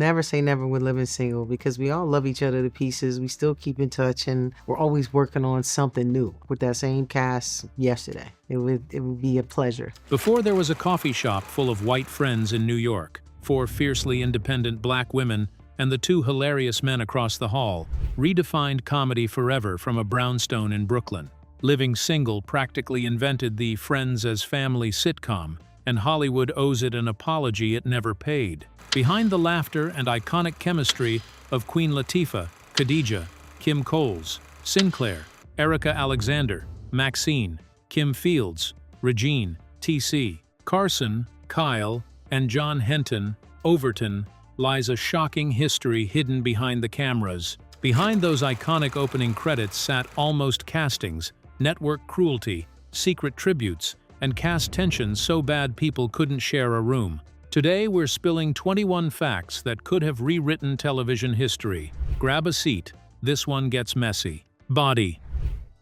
Never say never with living single because we all love each other to pieces. We still keep in touch and we're always working on something new with that same cast yesterday. It would be a pleasure. Before there was a coffee shop full of white friends in New York, four fiercely independent black women, and the two hilarious men across the hall, redefined comedy forever from a brownstone in Brooklyn. Living Single practically invented the friends as family sitcom, and Hollywood owes it an apology it never paid. Behind the laughter and iconic chemistry of Queen Latifah, Khadijah, Kim Coles, Synclaire, Erika Alexander, Maxine, Kim Fields, Regine, TC, Carson, Kyle, and John Henton, Overton, lies a shocking history hidden behind the cameras. Behind those iconic opening credits sat almost castings, network cruelty, secret tributes, and cast tensions so bad people couldn't share a room. Today we're spilling 21 facts that could have rewritten television history. Grab a seat, this one gets messy. Body.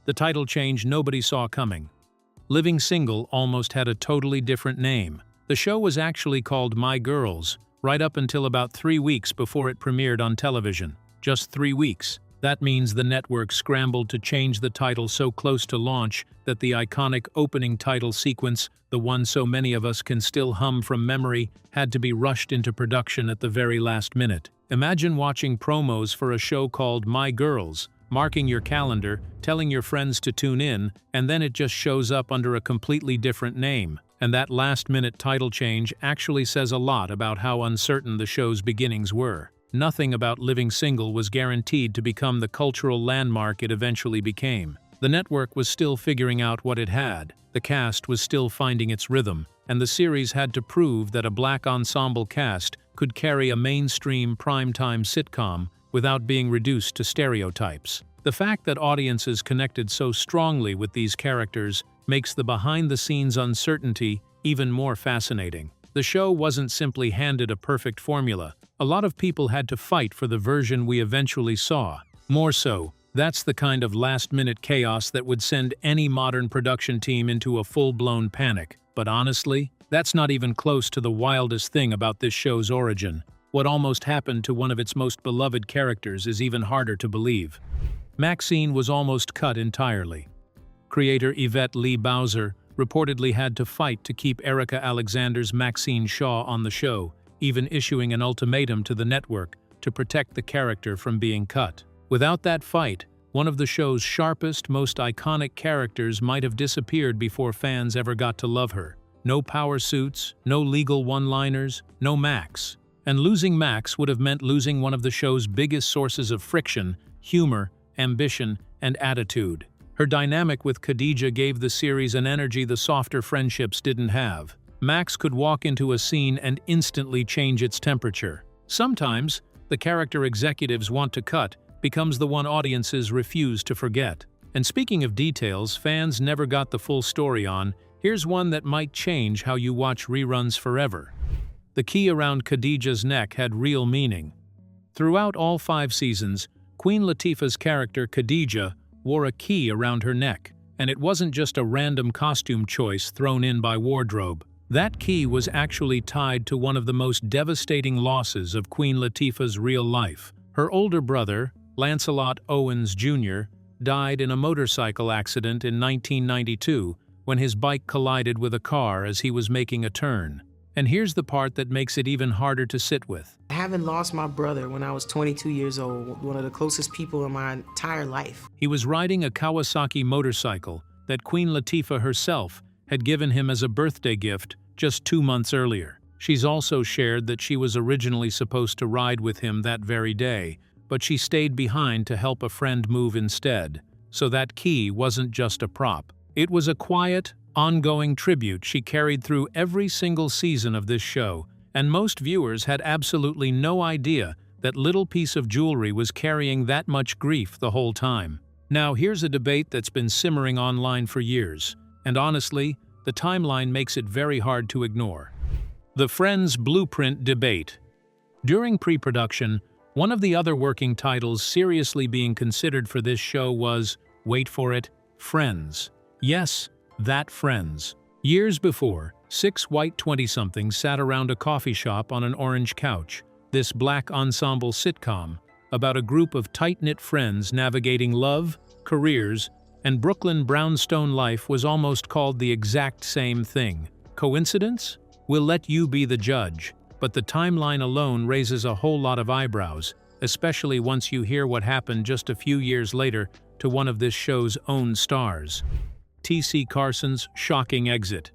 The title change nobody saw coming. Living Single almost had a totally different name. The show was actually called My Girls, right up until about 3 weeks before it premiered on television. Just 3 weeks. That means the network scrambled to change the title so close to launch that the iconic opening title sequence, the one so many of us can still hum from memory, had to be rushed into production at the very last minute. Imagine watching promos for a show called My Girls, marking your calendar, telling your friends to tune in, and then it just shows up under a completely different name. And that last-minute title change actually says a lot about how uncertain the show's beginnings were. Nothing about Living Single was guaranteed to become the cultural landmark it eventually became. The network was still figuring out what it had, the cast was still finding its rhythm, and the series had to prove that a black ensemble cast could carry a mainstream primetime sitcom without being reduced to stereotypes. The fact that audiences connected so strongly with these characters makes the behind-the-scenes uncertainty even more fascinating. The show wasn't simply handed a perfect formula. A lot of people had to fight for the version we eventually saw. More so, that's the kind of last-minute chaos that would send any modern production team into a full-blown panic. But honestly, that's not even close to the wildest thing about this show's origin. What almost happened to one of its most beloved characters is even harder to believe. Maxine was almost cut entirely. Creator Yvette Lee Bowser reportedly had to fight to keep Erika Alexander's Maxine Shaw on the show, even issuing an ultimatum to the network to protect the character from being cut. Without that fight, one of the show's sharpest, most iconic characters might have disappeared before fans ever got to love her. No power suits, no legal one-liners, no Max. And losing Max would have meant losing one of the show's biggest sources of friction, humor, ambition, and attitude. Her dynamic with Khadijah gave the series an energy the softer friendships didn't have. Max could walk into a scene and instantly change its temperature. Sometimes, the character executives want to cut becomes the one audiences refuse to forget. And speaking of details fans never got the full story on, here's one that might change how you watch reruns forever. The key around Khadijah's neck had real meaning. Throughout all 5 seasons, Queen Latifah's character Khadijah wore a key around her neck, and it wasn't just a random costume choice thrown in by wardrobe. That key was actually tied to one of the most devastating losses of Queen Latifah's real life. Her older brother, Lancelot Owens Jr., died in a motorcycle accident in 1992 when his bike collided with a car as he was making a turn. And here's the part that makes it even harder to sit with. Having lost my brother when I was 22 years old, one of the closest people in my entire life. He was riding a Kawasaki motorcycle that Queen Latifah herself had given him as a birthday gift just 2 months earlier. She's also shared that she was originally supposed to ride with him that very day, but she stayed behind to help a friend move instead. So that key wasn't just a prop. It was a quiet, ongoing tribute she carried through every single season of this show, and most viewers had absolutely no idea that little piece of jewelry was carrying that much grief the whole time. Now here's a debate that's been simmering online for years, and honestly, the timeline makes it very hard to ignore. The Friends Blueprint Debate. During pre-production, one of the other working titles seriously being considered for this show was, wait for it, Friends. Yes, that Friends. Years before, 6 white 20-somethings sat around a coffee shop on an orange couch. this black ensemble sitcom about a group of tight-knit friends navigating love, careers, and Brooklyn brownstone life was almost called the exact same thing. Coincidence? We'll let you be the judge, but the timeline alone raises a whole lot of eyebrows, especially once you hear what happened just a few years later to one of this show's own stars. T.C. Carson's shocking exit.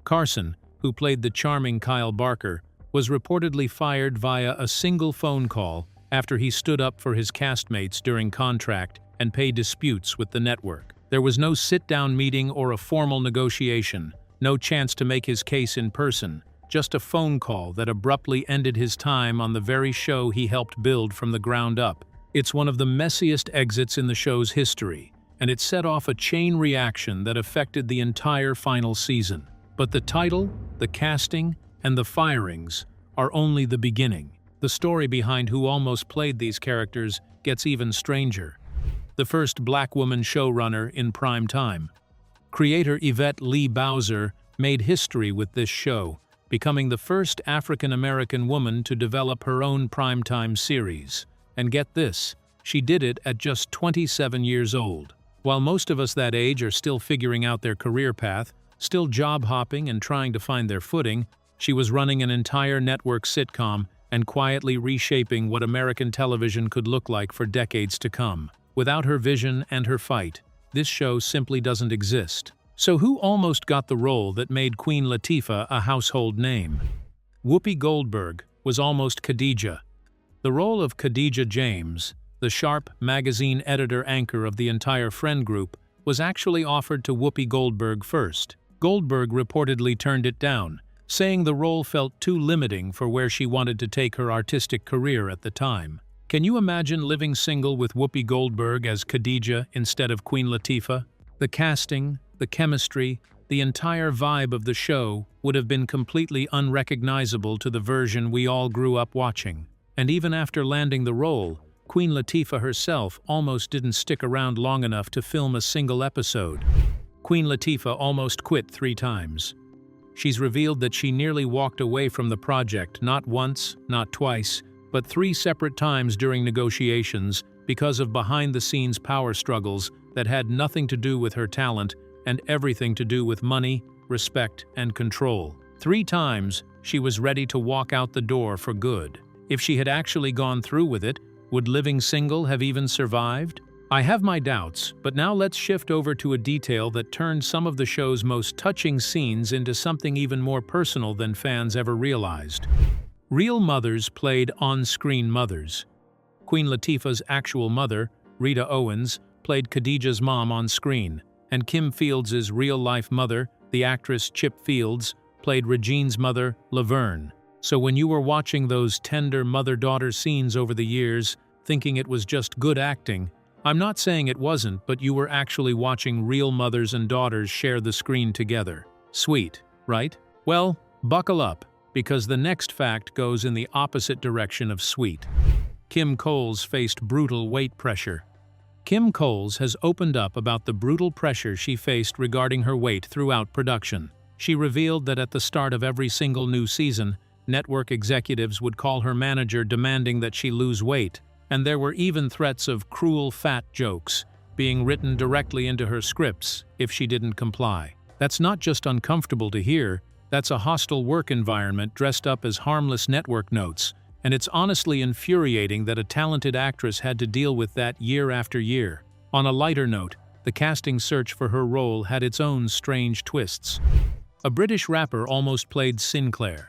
Carson, who played the charming Kyle Barker, was reportedly fired via a single phone call after he stood up for his castmates during contract and pay disputes with the network. There was no sit-down meeting or a formal negotiation, no chance to make his case in person, just a phone call that abruptly ended his time on the very show he helped build from the ground up. It's one of the messiest exits in the show's history, and it set off a chain reaction that affected the entire final season. But the title, the casting, and the firings are only the beginning. The story behind who almost played these characters gets even stranger. The first black woman showrunner in prime time. Creator Yvette Lee Bowser made history with this show, becoming the first African-American woman to develop her own primetime series. And get this, she did it at just 27 years old. While most of us that age are still figuring out their career path, still job hopping and trying to find their footing, she was running an entire network sitcom and quietly reshaping what American television could look like for decades to come. Without her vision and her fight, this show simply doesn't exist. So who almost got the role that made Queen Latifah a household name? Whoopi Goldberg was almost Khadijah. The role of Khadijah James, the sharp magazine editor-anchor of the entire friend group, was actually offered to Whoopi Goldberg first. Goldberg reportedly turned it down, saying the role felt too limiting for where she wanted to take her artistic career at the time. Can you imagine living single with Whoopi Goldberg as Khadijah instead of Queen Latifah? The casting, the chemistry, the entire vibe of the show would have been completely unrecognizable to the version we all grew up watching. And even after landing the role, Queen Latifah herself almost didn't stick around long enough to film a single episode. Queen Latifah almost quit 3 times. She's revealed that she nearly walked away from the project not once, not twice, but 3 separate times during negotiations because of behind-the-scenes power struggles that had nothing to do with her talent and everything to do with money, respect, and control. 3 times, she was ready to walk out the door for good. If she had actually gone through with it, would living single have even survived? I have my doubts, but now let's shift over to a detail that turned some of the show's most touching scenes into something even more personal than fans ever realized. Real mothers played on-screen mothers. Queen Latifah's actual mother, Rita Owens, played Khadijah's mom on screen, and Kim Fields' real-life mother, the actress Chip Fields, played Regine's mother, Laverne. So when you were watching those tender mother-daughter scenes over the years, thinking it was just good acting, I'm not saying it wasn't, but you were actually watching real mothers and daughters share the screen together. Sweet, right? Well, buckle up, because the next fact goes in the opposite direction of sweet. Kim Coles faced brutal weight pressure. Kim Coles has opened up about the brutal pressure she faced regarding her weight throughout production. She revealed that at the start of every single new season, network executives would call her manager demanding that she lose weight, and there were even threats of cruel fat jokes being written directly into her scripts if she didn't comply. That's not just uncomfortable to hear, that's a hostile work environment dressed up as harmless network notes, and it's honestly infuriating that a talented actress had to deal with that year after year. On a lighter note, the casting search for her role had its own strange twists. A British rapper almost played Synclaire.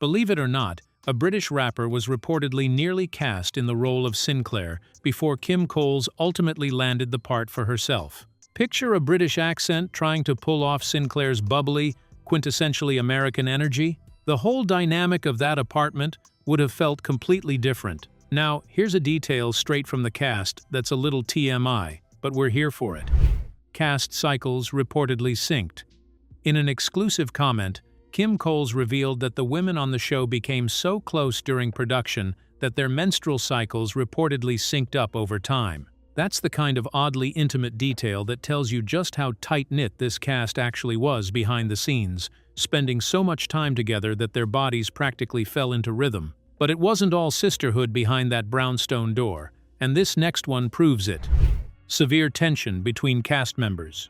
Believe it or not, a British rapper was reportedly nearly cast in the role of Synclaire before Kim Coles ultimately landed the part for herself. Picture a British accent trying to pull off Synclaire's bubbly, quintessentially American energy. The whole dynamic of that apartment would have felt completely different. Now, here's a detail straight from the cast that's a little TMI, but we're here for it. Cast cycles reportedly synced. In an exclusive comment, Kim Coles revealed that the women on the show became so close during production that their menstrual cycles reportedly synced up over time. That's the kind of oddly intimate detail that tells you just how tight-knit this cast actually was behind the scenes, spending so much time together that their bodies practically fell into rhythm. But it wasn't all sisterhood behind that brownstone door, and this next one proves it. Severe tension between cast members.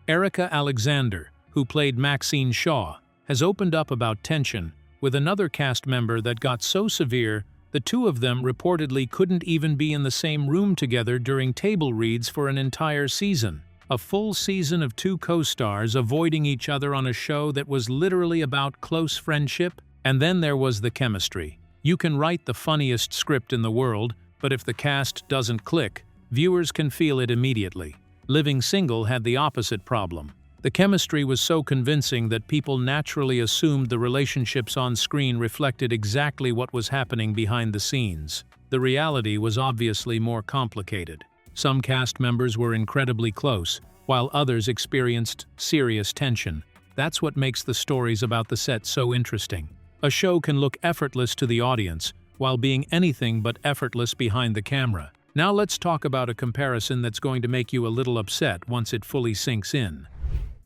Erika Alexander, who played Maxine Shaw, has opened up about tension with another cast member that got so severe the two of them reportedly couldn't even be in the same room together during table reads for an entire season. A full season of two co-stars avoiding each other on a show that was literally about close friendship? And then there was the chemistry. You can write the funniest script in the world, but if the cast doesn't click, viewers can feel it immediately. Living Single had the opposite problem. The chemistry was so convincing that people naturally assumed the relationships on screen reflected exactly what was happening behind the scenes. The reality was obviously more complicated. Some cast members were incredibly close, while others experienced serious tension. That's what makes the stories about the set so interesting. A show can look effortless to the audience, while being anything but effortless behind the camera. Now let's talk about a comparison that's going to make you a little upset once it fully sinks in.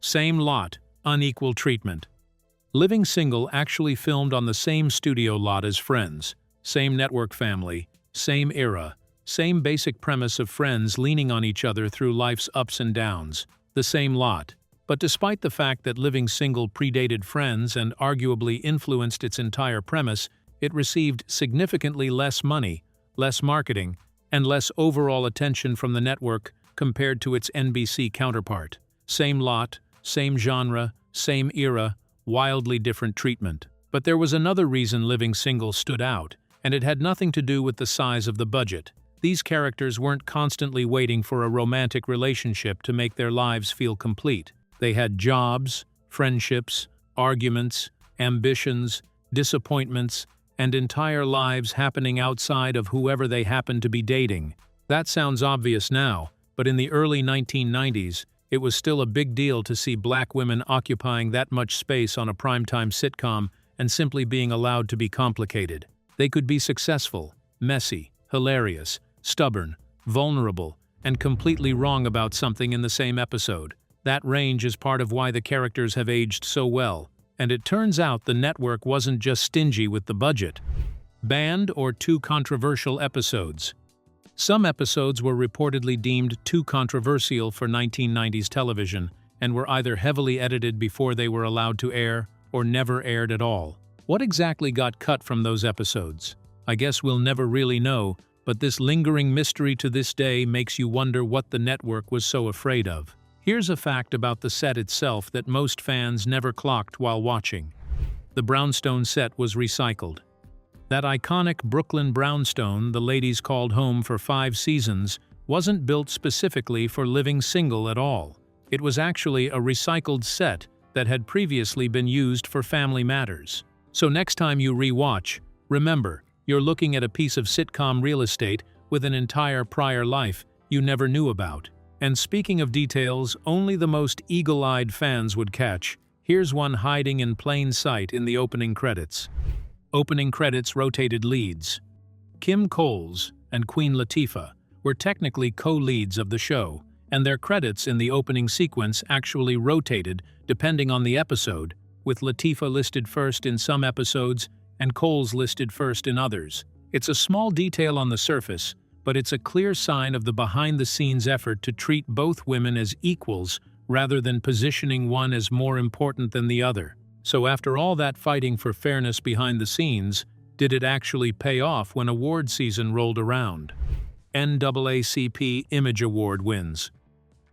Same lot, unequal treatment. Living Single actually filmed on the same studio lot as Friends, same network family, same era, same basic premise of friends leaning on each other through life's ups and downs, the same lot. But despite the fact that Living Single predated Friends and arguably influenced its entire premise, it received significantly less money, less marketing, and less overall attention from the network compared to its NBC counterpart. Same lot, same genre, same era, wildly different treatment. But there was another reason Living Single stood out, and it had nothing to do with the size of the budget. These characters weren't constantly waiting for a romantic relationship to make their lives feel complete. They had jobs, friendships, arguments, ambitions, disappointments, and entire lives happening outside of whoever they happened to be dating. That sounds obvious now, but in the early 1990s, it was still a big deal to see black women occupying that much space on a primetime sitcom and simply being allowed to be complicated. They could be successful, messy, hilarious, stubborn, vulnerable, and completely wrong about something in the same episode. That range is part of why the characters have aged so well. And it turns out the network wasn't just stingy with the budget. Banned or too controversial episodes. Some episodes were reportedly deemed too controversial for 1990s television and were either heavily edited before they were allowed to air or never aired at all. What exactly got cut from those episodes? I guess we'll never really know, but this lingering mystery to this day makes you wonder what the network was so afraid of. Here's a fact about the set itself that most fans never clocked while watching. The brownstone set was recycled. That iconic Brooklyn brownstone the ladies called home for 5 seasons wasn't built specifically for Living Single at all. It was actually a recycled set that had previously been used for Family Matters. So next time you re-watch, remember, you're looking at a piece of sitcom real estate with an entire prior life you never knew about. And speaking of details only the most eagle-eyed fans would catch, here's one hiding in plain sight in the opening credits. Opening credits rotated leads. Kim Coles and Queen Latifah were technically co-leads of the show, and their credits in the opening sequence actually rotated depending on the episode, with Latifah listed first in some episodes and Coles listed first in others. It's a small detail on the surface, but it's a clear sign of the behind-the-scenes effort to treat both women as equals rather than positioning one as more important than the other. So after all that fighting for fairness behind the scenes, did it actually pay off when award season rolled around? NAACP Image Award wins.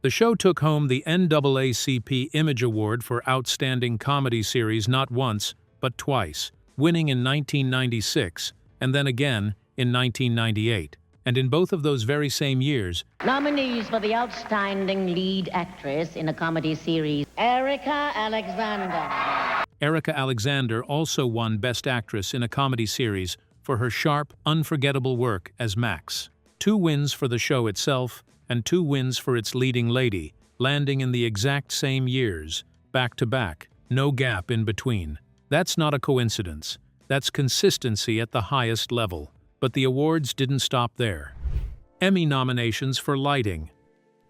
The show took home the NAACP Image Award for Outstanding Comedy Series not once, but twice, winning in 1996 and then again in 1998. And in both of those very same years, nominees for the Outstanding Lead Actress in a Comedy Series, Erika Alexander. Erika Alexander also won Best Actress in a Comedy Series for her sharp, unforgettable work as Max. 2 wins for the show itself and 2 wins for its leading lady, landing in the exact same years, back to back, no gap in between. That's not a coincidence. That's consistency at the highest level. But the awards didn't stop there. Emmy nominations for lighting.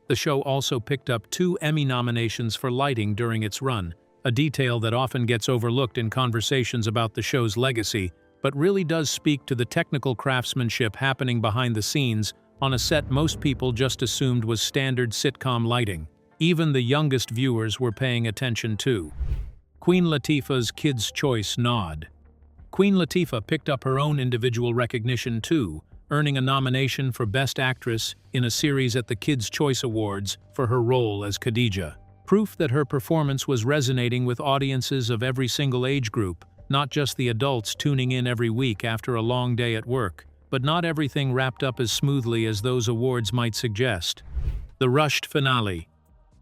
The show also picked up 2 Emmy nominations for lighting during its run, a detail that often gets overlooked in conversations about the show's legacy, but really does speak to the technical craftsmanship happening behind the scenes on a set most people just assumed was standard sitcom lighting. Even the youngest viewers were paying attention too. Queen Latifah's Kids' Choice nod. Queen Latifah picked up her own individual recognition too, earning a nomination for Best Actress in a series at the Kids' Choice Awards for her role as Khadijah. Proof that her performance was resonating with audiences of every single age group, not just the adults tuning in every week after a long day at work. But not everything wrapped up as smoothly as those awards might suggest. The rushed finale.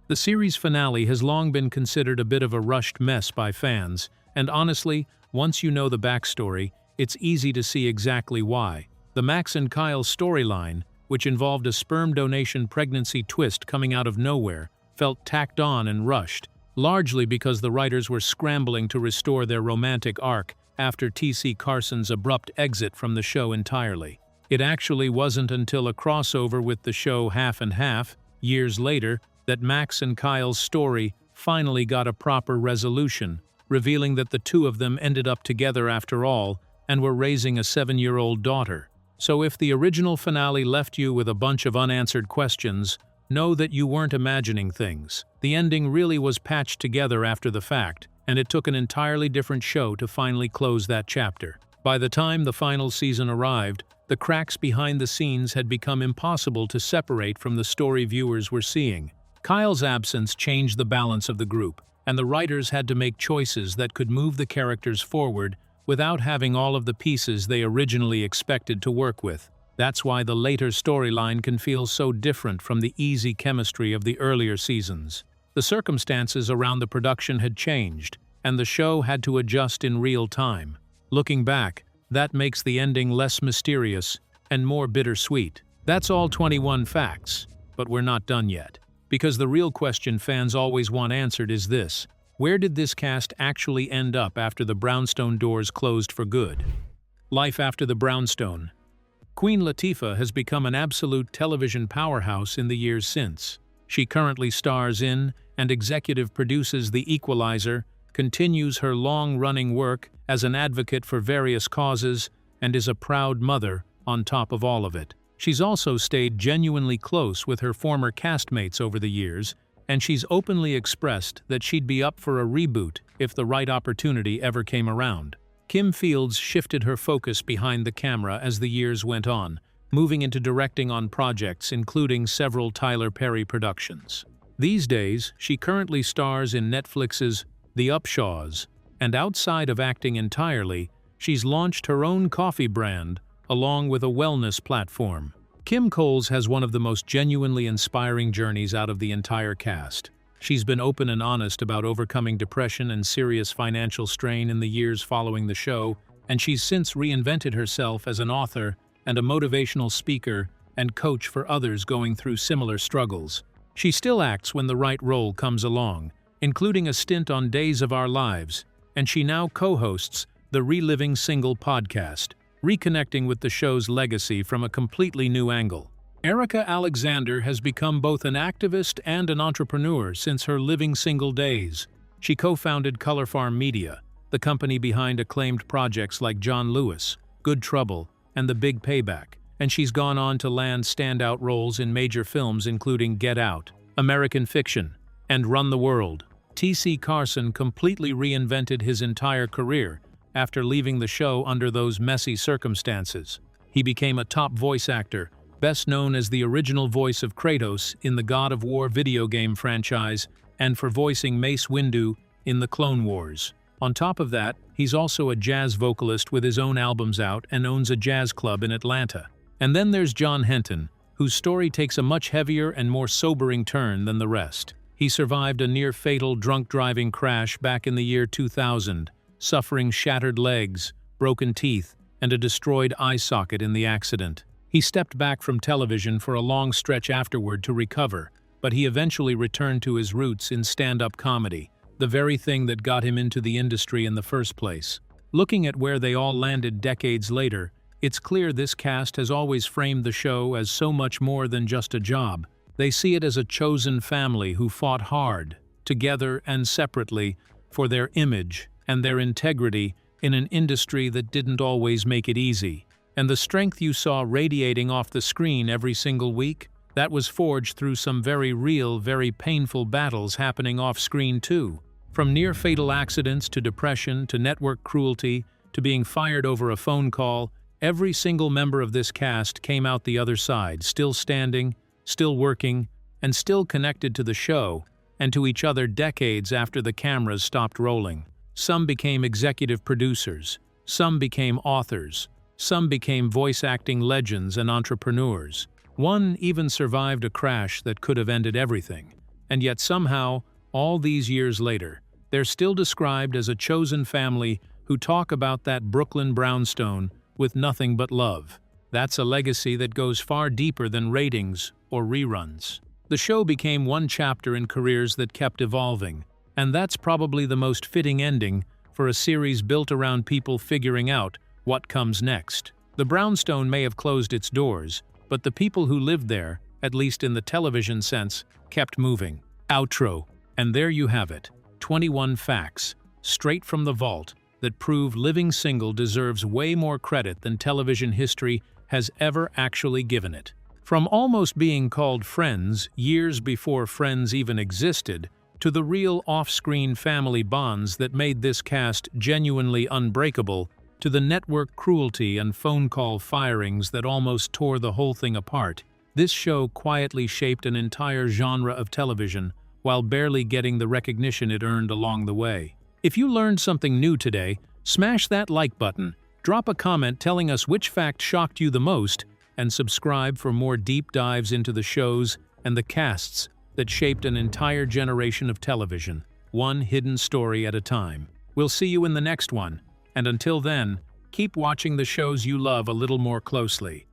The series finale has long been considered a bit of a rushed mess by fans, and honestly, once you know the backstory, it's easy to see exactly why. The Max and Kyle storyline, which involved a sperm donation pregnancy twist coming out of nowhere, felt tacked on and rushed, largely because the writers were scrambling to restore their romantic arc after T.C. Carson's abrupt exit from the show entirely. It actually wasn't until a crossover with the show Half and Half, years later, that Max and Kyle's story finally got a proper resolution, revealing that the two of them ended up together after all and were raising a 7-year-old daughter. So if the original finale left you with a bunch of unanswered questions, know that you weren't imagining things. The ending really was patched together after the fact, and it took an entirely different show to finally close that chapter. By the time the final season arrived, the cracks behind the scenes had become impossible to separate from the story viewers were seeing. Kyle's absence changed the balance of the group, and the writers had to make choices that could move the characters forward without having all of the pieces they originally expected to work with. That's why the later storyline can feel so different from the easy chemistry of the earlier seasons. The circumstances around the production had changed, and the show had to adjust in real time. Looking back, that makes the ending less mysterious and more bittersweet. That's all 21 facts, but we're not done yet. Because the real question fans always want answered is this: where did this cast actually end up after the brownstone doors closed for good? Life after the brownstone. Queen Latifah has become an absolute television powerhouse in the years since. She currently stars in and executive produces The Equalizer, continues her long-running work as an advocate for various causes, and is a proud mother on top of all of it. She's also stayed genuinely close with her former castmates over the years, and she's openly expressed that she'd be up for a reboot if the right opportunity ever came around. Kim Fields shifted her focus behind the camera as the years went on, moving into directing on projects including several Tyler Perry productions. These days, she currently stars in Netflix's The Upshaws, and outside of acting entirely, she's launched her own coffee brand, along with a wellness platform. Kim Coles has one of the most genuinely inspiring journeys out of the entire cast. She's been open and honest about overcoming depression and serious financial strain in the years following the show, and she's since reinvented herself as an author and a motivational speaker and coach for others going through similar struggles. She still acts when the right role comes along, including a stint on Days of Our Lives, and she now co-hosts the Reliving Single podcast, reconnecting with the show's legacy from a completely new angle. Erika Alexander has become both an activist and an entrepreneur since her Living Single days. She co-founded Color Farm Media, the company behind acclaimed projects like John Lewis, Good Trouble, and The Big Payback, and she's gone on to land standout roles in major films including Get Out, American Fiction, and Run the World. T.C. Carson completely reinvented his entire career after leaving the show under those messy circumstances. He became a top voice actor, best known as the original voice of Kratos in the God of War video game franchise and for voicing Mace Windu in the Clone Wars. On top of that, he's also a jazz vocalist with his own albums out and owns a jazz club in Atlanta. And then there's John Henton, whose story takes a much heavier and more sobering turn than the rest. He survived a near-fatal drunk driving crash back in the year 2000, suffering shattered legs, broken teeth, and a destroyed eye socket in the accident. He stepped back from television for a long stretch afterward to recover, but he eventually returned to his roots in stand-up comedy, the very thing that got him into the industry in the first place. Looking at where they all landed decades later, it's clear this cast has always framed the show as so much more than just a job. They see it as a chosen family who fought hard, together and separately, for their image and their integrity in an industry that didn't always make it easy. And the strength you saw radiating off the screen every single week, that was forged through some very real, very painful battles happening off-screen too. From near-fatal accidents to depression to network cruelty to being fired over a phone call, every single member of this cast came out the other side, still standing, still working, and still connected to the show and to each other decades after the cameras stopped rolling. Some became executive producers, some became authors, some became voice-acting legends and entrepreneurs. One even survived a crash that could have ended everything. And yet somehow, all these years later, they're still described as a chosen family who talk about that Brooklyn brownstone with nothing but love. That's a legacy that goes far deeper than ratings or reruns. The show became one chapter in careers that kept evolving, and that's probably the most fitting ending for a series built around people figuring out what comes next. The brownstone may have closed its doors, but the people who lived there, at least in the television sense, kept moving. Outro. And there you have it. 21 facts, straight from the vault, that prove Living Single deserves way more credit than television history has ever actually given it. From almost being called Friends years before Friends even existed, to the real off-screen family bonds that made this cast genuinely unbreakable, to the network cruelty and phone call firings that almost tore the whole thing apart, this show quietly shaped an entire genre of television while barely getting the recognition it earned along the way. If you learned something new today, smash that like button, drop a comment telling us which fact shocked you the most, and subscribe for more deep dives into the shows and the casts that shaped an entire generation of television, one hidden story at a time. We'll see you in the next one. And until then, keep watching the shows you love a little more closely.